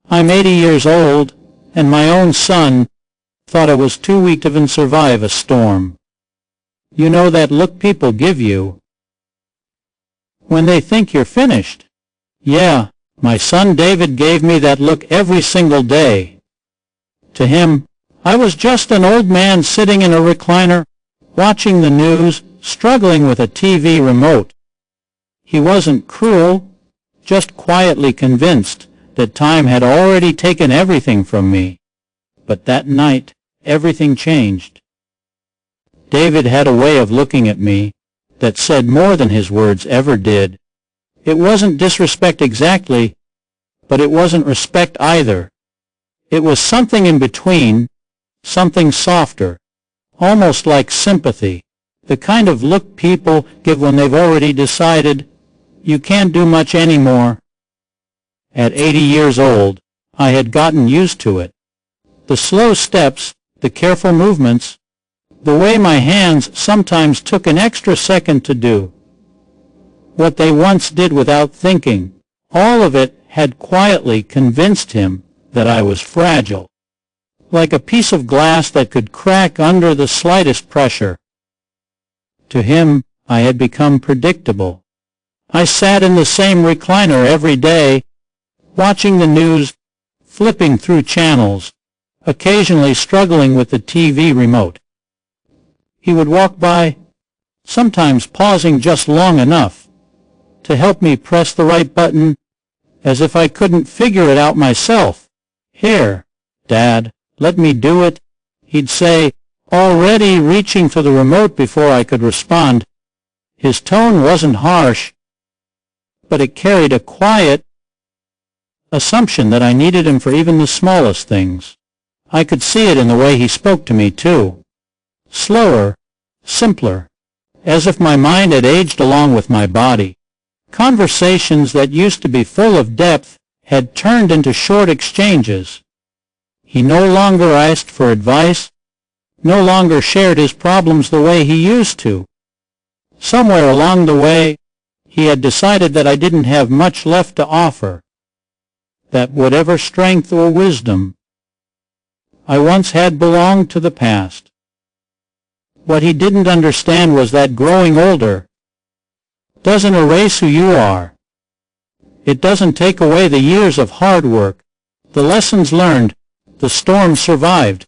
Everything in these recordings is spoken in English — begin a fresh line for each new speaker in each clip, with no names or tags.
I'm 80 years old, and my own son thought I was too weak to even survive a storm. You know that look people give you when they think you're finished? Yeah, my son David gave me that look every single day. To him, I was just an old man sitting in a recliner, watching the news, struggling with a TV remote. He wasn't cruel, just quietly convinced that time had already taken everything from me. But that night, everything changed. David had a way of looking at me that said more than his words ever did. It wasn't disrespect exactly, but it wasn't respect either. It was something in between, something softer, almost like sympathy, the kind of look people give when they've already decided, you can't do much anymore. At 80 years old, I had gotten used to it. The slow steps, the careful movements, the way my hands sometimes took an extra second to do what they once did without thinking, all of it had quietly convinced him that I was fragile, like a piece of glass that could crack under the slightest pressure. To him, I had become predictable. I sat in the same recliner every day, watching the news, flipping through channels, occasionally struggling with the TV remote. He would walk by, sometimes pausing just long enough to help me press the right button, as if I couldn't figure it out myself. Here, Dad, let me do it, he'd say, already reaching for the remote before I could respond. His tone wasn't harsh, but it carried a quiet assumption that I needed him for even the smallest things. I could see it in the way he spoke to me, too. Slower, simpler, as if my mind had aged along with my body. Conversations that used to be full of depth had turned into short exchanges. He no longer asked for advice, no longer shared his problems the way he used to. Somewhere along the way, he had decided that I didn't have much left to offer, that whatever strength or wisdom I once had belonged to the past. What he didn't understand was that growing older doesn't erase who you are. It doesn't take away the years of hard work, the lessons learned, the storms survived.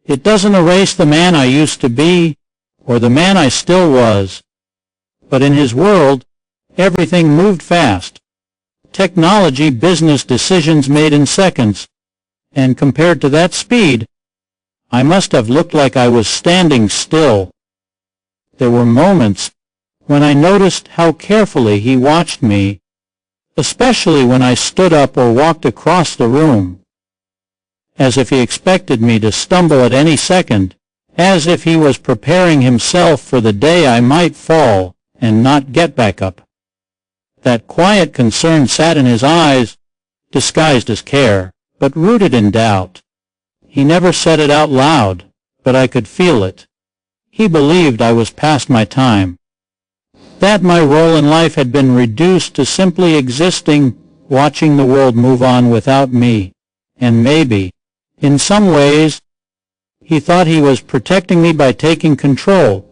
It doesn't erase the man I used to be, or the man I still was. But in his world, everything moved fast. Technology, business decisions made in seconds. And compared to that speed, I must have looked like I was standing still. There were moments when I noticed how carefully he watched me, especially when I stood up or walked across the room, as if he expected me to stumble at any second, as if he was preparing himself for the day I might fall and not get back up. That quiet concern sat in his eyes, disguised as care, but rooted in doubt. He never said it out loud, but I could feel it. He believed I was past my time, that my role in life had been reduced to simply existing, watching the world move on without me, and maybe, in some ways, he thought he was protecting me by taking control,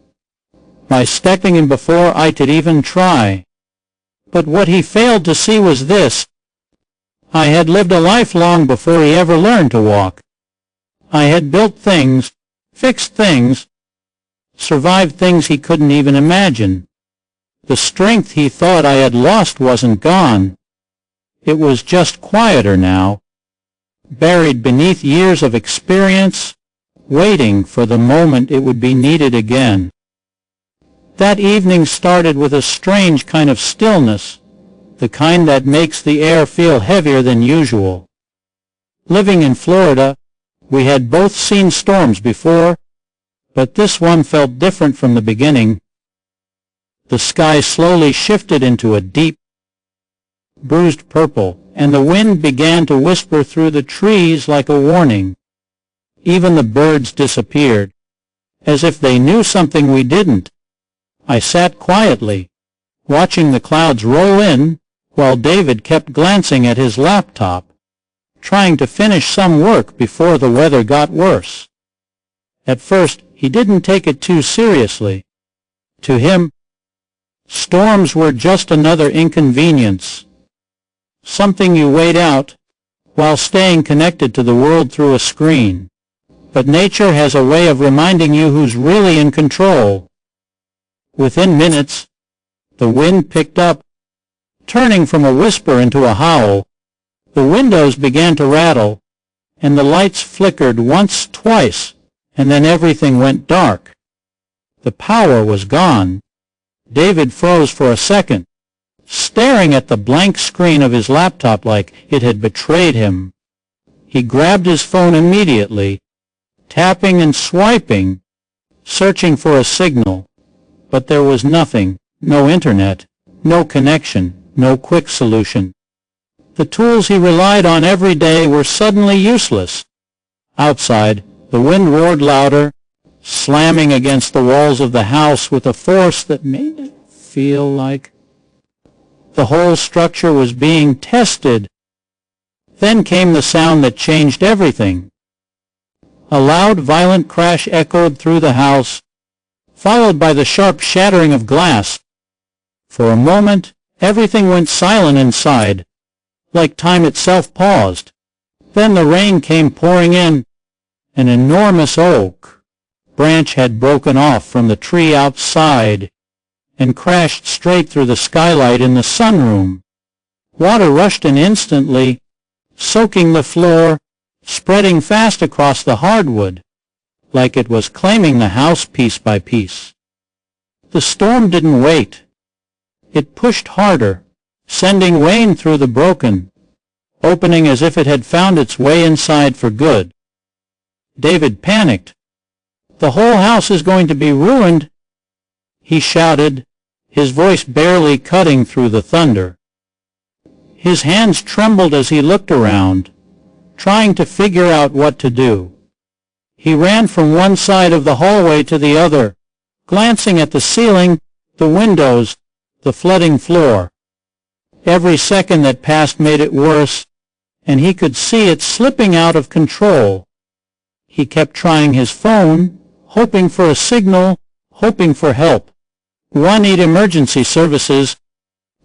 by stepping in before I could even try. But what he failed to see was this: I had lived a life long before he ever learned to walk. I had built things, fixed things, survived things he couldn't even imagine. The strength he thought I had lost wasn't gone. It was just quieter now, buried beneath years of experience, waiting for the moment it would be needed again. That evening started with a strange kind of stillness, the kind that makes the air feel heavier than usual. Living in Florida, we had both seen storms before, but this one felt different from the beginning. The sky slowly shifted into a deep, bruised purple, and the wind began to whisper through the trees like a warning. Even the birds disappeared, as if they knew something we didn't. I sat quietly, watching the clouds roll in, while David kept glancing at his laptop, trying to finish some work before the weather got worse. At first, he didn't take it too seriously. To him, storms were just another inconvenience, something you wait out while staying connected to the world through a screen. But nature has a way of reminding you who's really in control. Within minutes, the wind picked up, turning from a whisper into a howl. The windows began to rattle, and the lights flickered once, twice, and then everything went dark. The power was gone. David froze for a second, staring at the blank screen of his laptop like it had betrayed him. He grabbed his phone immediately, tapping and swiping, searching for a signal. But there was nothing, no internet, no connection, no quick solution. The tools he relied on every day were suddenly useless. Outside, the wind roared louder, slamming against the walls of the house with a force that made it feel like the whole structure was being tested. Then came the sound that changed everything. A loud, violent crash echoed through the house, followed by the sharp shattering of glass. For a moment, everything went silent inside, like time itself paused. Then the rain came pouring in. An enormous oak branch had broken off from the tree outside and crashed straight through the skylight in the sunroom. Water rushed in instantly, soaking the floor, spreading fast across the hardwood, like it was claiming the house piece by piece. The storm didn't wait. It pushed harder, sending rain through the broken, opening as if it had found its way inside for good. David panicked. "The whole house is going to be ruined," he shouted, his voice barely cutting through the thunder. His hands trembled as he looked around, trying to figure out what to do. He ran from one side of the hallway to the other, glancing at the ceiling, the windows, the flooding floor. Every second that passed made it worse, and he could see it slipping out of control. He kept trying his phone, hoping for a signal, hoping for help. "I need emergency services.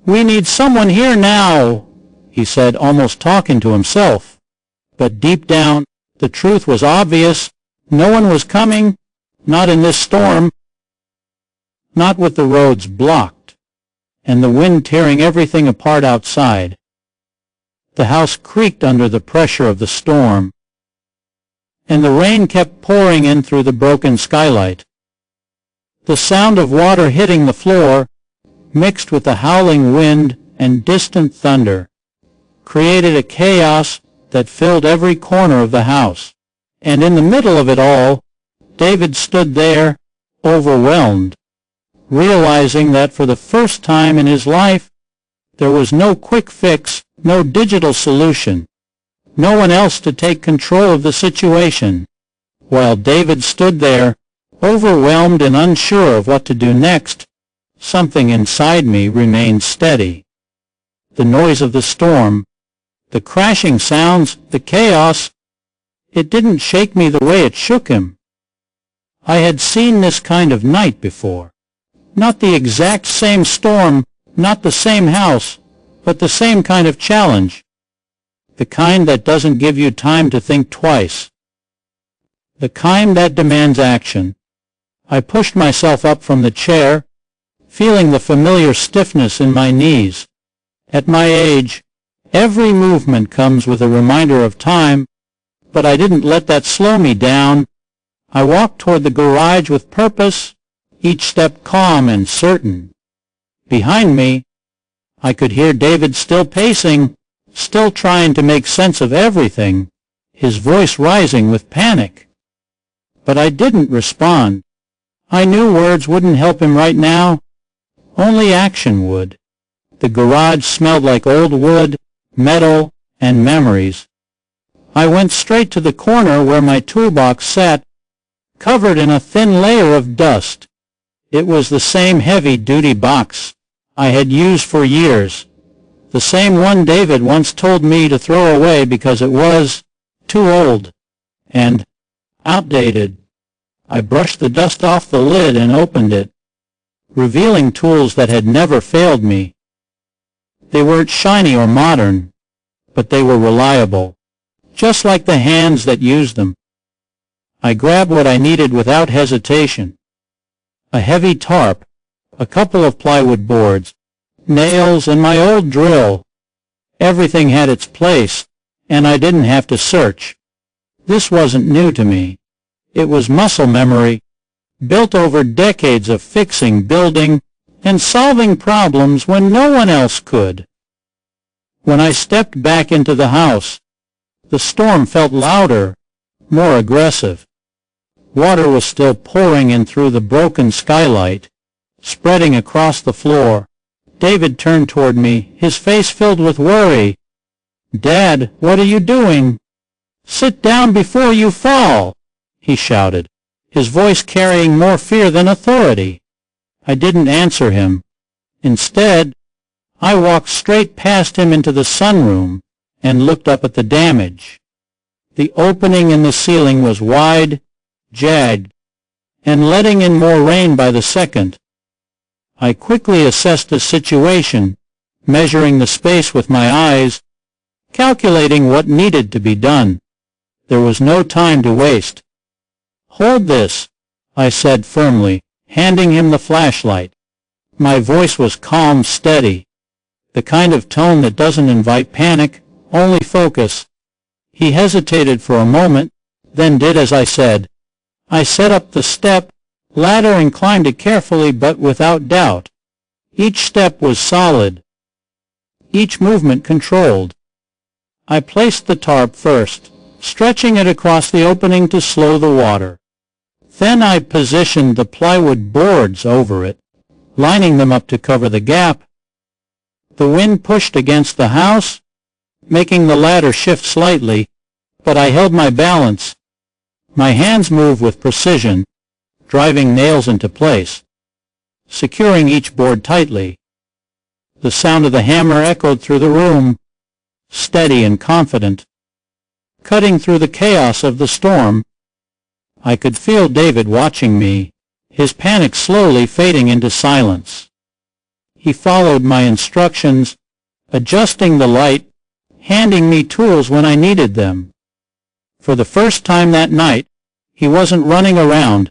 We need someone here now," he said, almost talking to himself. But deep down, the truth was obvious. No one was coming, not in this storm, not with the roads blocked, and the wind tearing everything apart outside. The house creaked under the pressure of the storm, and the rain kept pouring in through the broken skylight. The sound of water hitting the floor, mixed with the howling wind and distant thunder, created a chaos that filled every corner of the house. And in the middle of it all, David stood there, overwhelmed, realizing that for the first time in his life, there was no quick fix, no digital solution, no one else to take control of the situation. While David stood there, overwhelmed and unsure of what to do next, something inside me remained steady. The noise of the storm, the crashing sounds, the chaos, it didn't shake me the way it shook him. I had seen this kind of night before. Not the exact same storm, not the same house, but the same kind of challenge. The kind that doesn't give you time to think twice. The kind that demands action. I pushed myself up from the chair, feeling the familiar stiffness in my knees. At my age, every movement comes with a reminder of time, but I didn't let that slow me down. I walked toward the garage with purpose, each step calm and certain. Behind me, I could hear David still pacing, still trying to make sense of everything, his voice rising with panic. But I didn't respond. I knew words wouldn't help him right now. Only action would. The garage smelled like old wood, metal, and memories. I went straight to the corner where my toolbox sat, covered in a thin layer of dust. It was the same heavy-duty box I had used for years, The same one David once told me to throw away because it was too old and outdated. I brushed the dust off the lid and opened it, revealing tools that had never failed me. They weren't shiny or modern, but they were reliable, just like the hands that used them. I grabbed what I needed without hesitation. A heavy tarp, a couple of plywood boards, nails, and my old drill. Everything had its place, and I didn't have to search. This wasn't new to me. It was muscle memory, built over decades of fixing, building, and solving problems when no one else could. When I stepped back into the house, the storm felt louder, more aggressive. Water was still pouring in through the broken skylight, spreading across the floor. David turned toward me, his face filled with worry. "Dad, what are you doing?" "Sit down before you fall," he shouted, his voice carrying more fear than authority. I didn't answer him. Instead, I walked straight past him into the sunroom and looked up at the damage. The opening in the ceiling was wide, jagged, and letting in more rain by the second. I quickly assessed the situation, measuring the space with my eyes, calculating what needed to be done. There was no time to waste. "Hold this," I said firmly, handing him the flashlight. My voice was calm, steady, the kind of tone that doesn't invite panic, only focus. He hesitated for a moment, then did as I said. I set up the ladder and climbed it carefully but without doubt. Each step was solid, each movement controlled. I placed the tarp first, stretching it across the opening to slow the water. Then I positioned the plywood boards over it, lining them up to cover the gap. The wind pushed against the house, making the ladder shift slightly, but I held my balance. My hands moved with precision, driving nails into place, securing each board tightly. The sound of the hammer echoed through the room, steady and confident. Cutting through the chaos of the storm, I could feel David watching me, his panic slowly fading into silence. He followed my instructions, adjusting the light, handing me tools when I needed them. For the first time that night, he wasn't running around.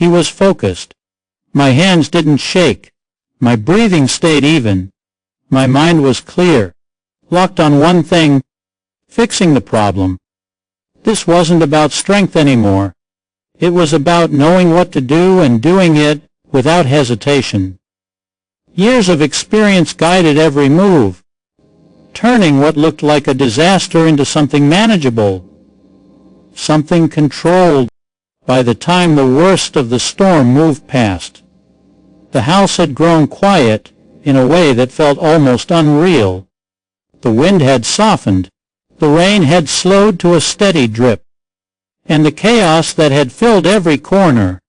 He was focused. My hands didn't shake. My breathing stayed even. My mind was clear, locked on one thing, fixing the problem. This wasn't about strength anymore. It was about knowing what to do and doing it without hesitation. Years of experience guided every move, turning what looked like a disaster into something manageable, something controlled. By the time the worst of the storm moved past, the house had grown quiet in a way that felt almost unreal. The wind had softened, the rain had slowed to a steady drip, and the chaos that had filled every corner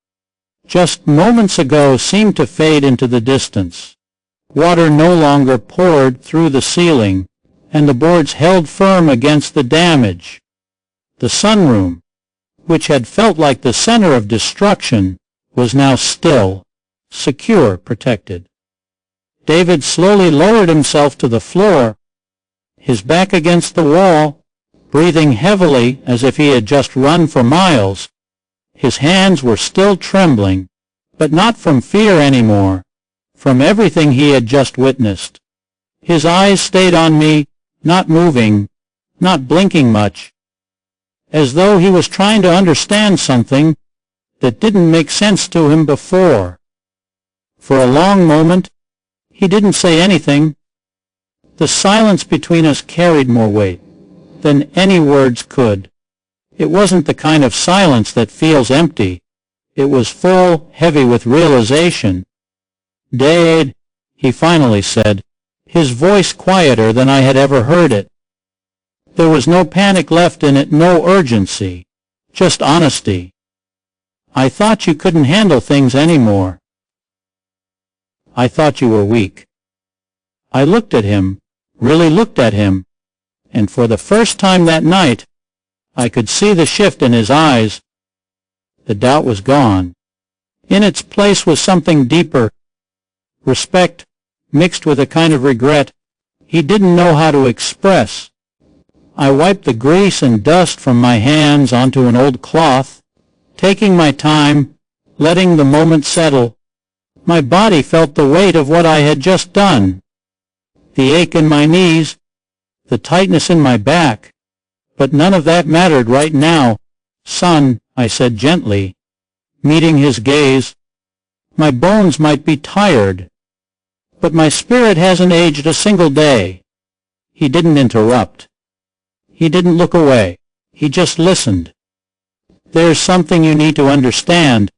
just moments ago seemed to fade into the distance. Water no longer poured through the ceiling, and the boards held firm against the damage. The sunroom, which had felt like the center of destruction, was now still, secure, protected. David slowly lowered himself to the floor, his back against the wall, breathing heavily as if he had just run for miles. His hands were still trembling, but not from fear anymore, from everything he had just witnessed. His eyes stayed on me, not moving, not blinking much, as though he was trying to understand something that didn't make sense to him before. For a long moment, he didn't say anything. The silence between us carried more weight than any words could. It wasn't the kind of silence that feels empty. It was full, heavy with realization. "Dad," he finally said, his voice quieter than I had ever heard it. There was no panic left in it, no urgency, just honesty. "I thought you couldn't handle things anymore. I thought you were weak." I looked at him, really looked at him, and for the first time that night, I could see the shift in his eyes. The doubt was gone. In its place was something deeper, respect mixed with a kind of regret he didn't know how to express. I wiped the grease and dust from my hands onto an old cloth, taking my time, letting the moment settle. My body felt the weight of what I had just done, the ache in my knees, the tightness in my back. But none of that mattered right now. "Son," I said gently, meeting his gaze, "my bones might be tired, but my spirit hasn't aged a single day." He didn't interrupt. He didn't look away. He just listened. "There's something you need to understand,"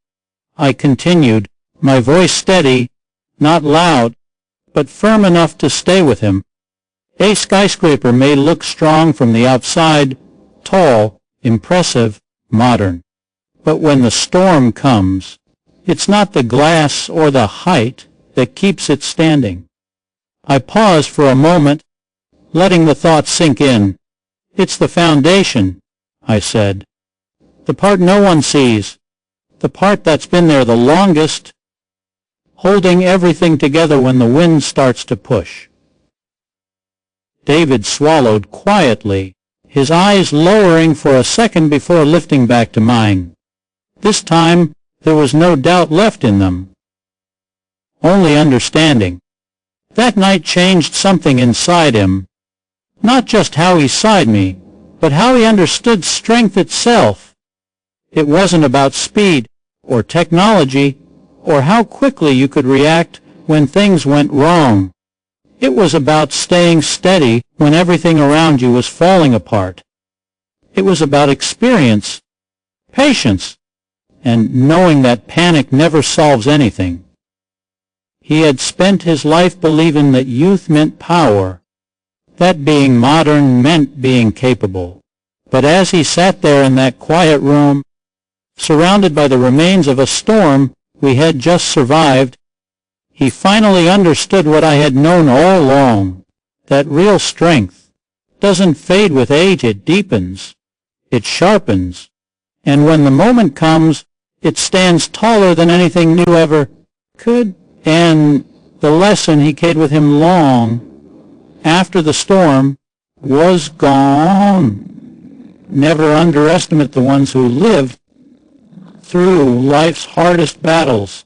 I continued, my voice steady, not loud, but firm enough to stay with him. "A skyscraper may look strong from the outside, tall, impressive, modern. But when the storm comes, it's not the glass or the height that keeps it standing." I paused for a moment, letting the thought sink in. "It's the foundation," I said. "The part no one sees, the part that's been there the longest, holding everything together when the wind starts to push." David swallowed quietly, his eyes lowering for a second before lifting back to mine. This time, there was no doubt left in them, only understanding. That night changed something inside him. Not just how he sighed me, but how he understood strength itself. It wasn't about speed, or technology, or how quickly you could react when things went wrong. It was about staying steady when everything around you was falling apart. It was about experience, patience, and knowing that panic never solves anything. He had spent his life believing that youth meant power, that being modern meant being capable. But as he sat there in that quiet room, surrounded by the remains of a storm we had just survived, he finally understood what I had known all along, that real strength doesn't fade with age, it deepens, it sharpens, and when the moment comes, it stands taller than anything new ever could. And the lesson he carried with him long after the storm was gone. Never underestimate the ones who live through life's hardest battles,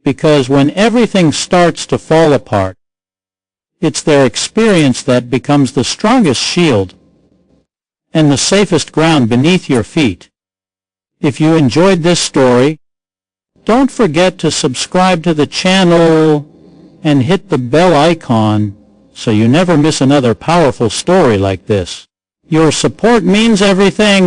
because when everything starts to fall apart, it's their experience that becomes the strongest shield and the safest ground beneath your feet. If you enjoyed this story, don't forget to subscribe to the channel and hit the bell icon so you never miss another powerful story like this. Your support means everything.